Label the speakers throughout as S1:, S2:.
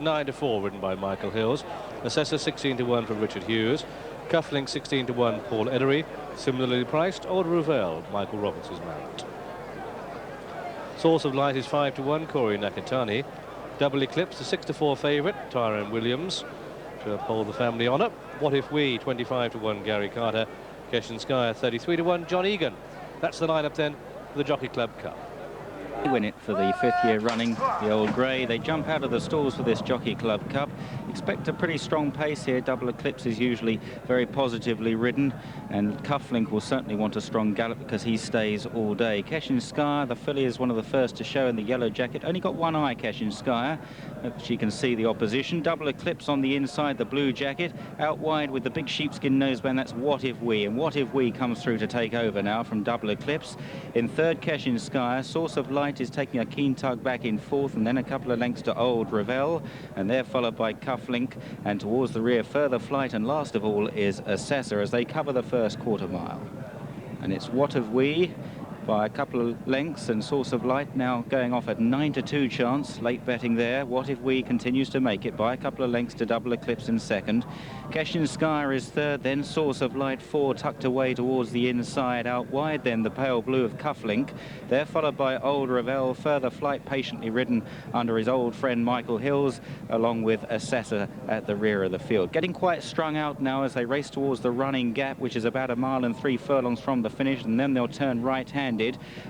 S1: 9-4, ridden by Michael Hills. Assessor 16-1 from Richard Hughes. Cufflink 16-1, Paul Edery. Similarly priced, Old Ravel, Michael Robinson's mount. Source of Light is 5-1, Corey Nakatani. Double Eclipse, the 6-4 favourite, Tyrone Williams, to uphold the family honour. What If We, 25-1, Gary Carter. Keshin Sky, 33-1, John Egan. That's the lineup then for the Jockey Club Cup.
S2: They win it for the 5th year running, the Old Grey. They jump out of the stalls for this Jockey Club Cup. Expect a pretty strong pace here. Double Eclipse is usually very positively ridden, and Cufflink will certainly want a strong gallop because he stays all day. Keshin Sky, the filly, is one of the first to show in the yellow jacket. Only got one eye, Keshin Sky. She can see the opposition. Double Eclipse on the inside, the blue jacket. Out wide with the big sheepskin noseband, that's What If We. And What If We comes through to take over now from Double Eclipse. In third, Keshin Sky. Source of Light is taking a keen tug back in fourth, and then a couple of lengths to Old Ravel, and they're followed by Cufflink, and towards the rear Further Flight, and last of all is Assessor as they cover the first quarter mile. And it's What Have We by a couple of lengths, and Source of Light now going off at 9-2 chance. Late betting there. What If We continues to make it by a couple of lengths to Double Eclipse in second. Keshin Sky is third, then Source of Light 4 tucked away towards the inside. Out wide then the pale blue of Cufflink. They're followed by Old Ravel. Further Flight patiently ridden under his old friend Michael Hills, along with Assessor at the rear of the field. Getting quite strung out now as they race towards the running gap, which is about 1 mile and 3 furlongs from the finish, and then they'll turn right-handed.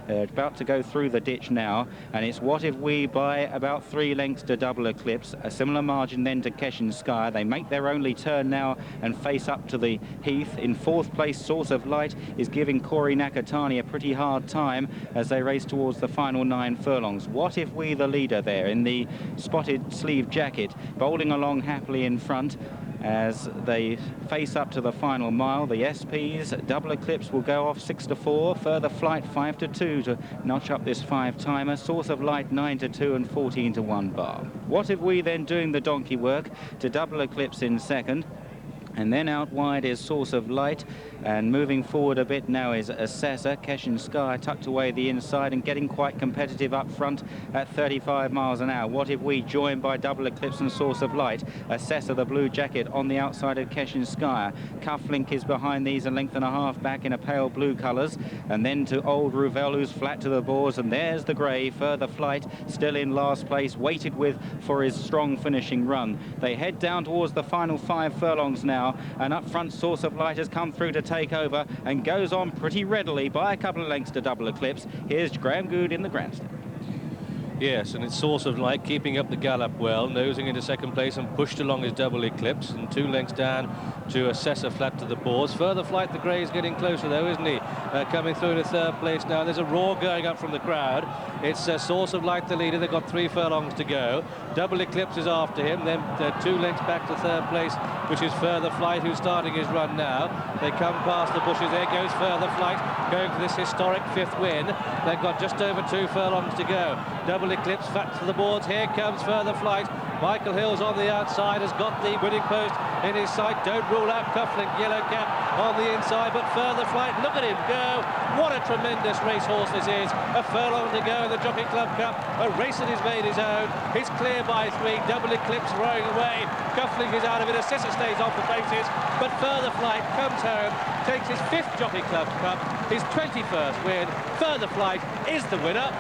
S2: About to go through the ditch now, and it's What If We by about 3 lengths to Double Eclipse. A similar margin then to Keshin Sky. They make their only turn now and face up to the heath. In fourth place, Source of Light is giving Corey Nakatani a pretty hard time as they race towards the final 9 furlongs. What If We, the leader there in the spotted sleeve jacket, bowling along happily in front as they face up to the final mile. The SPs, Double Eclipse will go off 6-4, Further Flight 5-2 to notch up this 5-timer, Source of Light 9-2 and 14-1 bar. What If We then doing the donkey work to Double Eclipse in second. And then out wide is Source of Light, and moving forward a bit now is Assessor. Keshin Sky tucked away the inside and getting quite competitive up front at 35 miles an hour. What If We joined by Double Eclipse and Source of Light. Assessor, the blue jacket, on the outside of Keshin Sky. Cufflink is behind these, a length and a half back in a pale blue colours. And then to Old Ravel, who's flat to the boards, and there's the grey. Further Flight still in last place, waited with for his strong finishing run. They head down towards the final 5 furlongs now, and up front Source of Light has come through to take over and goes on pretty readily by a couple of lengths to Double Eclipse. Here's Graham Good in the grandstand.
S1: Yes, and it's Source of Light keeping up the gallop well, nosing into second place and pushed along his Double Eclipse, and 2 lengths down to Assessor flat to the boards. Further Flight, the grey is getting closer though, isn't he? Coming through to third place now. There's a roar going up from the crowd. It's Source of Light the leader. They've got 3 furlongs to go. Double Eclipse is after him, then 2 lengths back to third place, which is Further Flight, who's starting his run now. They come past the bushes. There goes Further Flight, going for this historic 5th win. They've got just over 2 furlongs to go. Double Eclipse flat to the boards. Here comes Further Flight. Michael Hills on the outside has got the winning post in his sight. Don't rule out Cufflink, yellow cap on the inside, but Further Flight, look at him go. What a tremendous racehorse this is. A furlong to go in the Jockey Club Cup. A race that he's made his own. He's clear by 3. Double Eclipse rowing away. Cufflink is out of it. Assessor stays off the faces, but Further Flight comes home, takes his 5th Jockey Club Cup, his 21st win. Further Flight is the winner.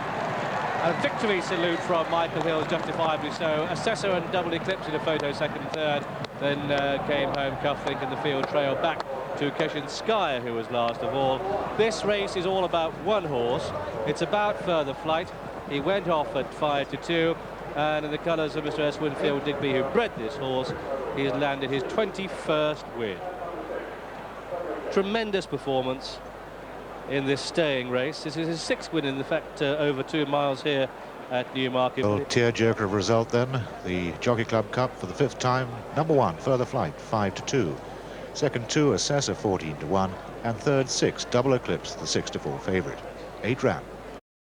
S1: A victory salute from Michael Hills, justifiably so. Assessor and Double Eclipse in a photo second and third. Then came home Cufflink in the field trail back to Keshin Sky, who was last of all. This race is all about one horse. It's about Further Flight. He went off at 5-2, and in the colours of Mr. S. Winfield Digby, who bred this horse, he has landed his 21st win. Tremendous performance in this staying race. This is his 6th win, in fact, over 2 miles here at Newmarket.
S3: Well, tearjerker of result then. The Jockey Club Cup for the 5th time. Number 1, Further Flight, 5-2. Second 2, Assessor, 14-1. And third 6, Double Eclipse, the 6-4 favourite. 8 round.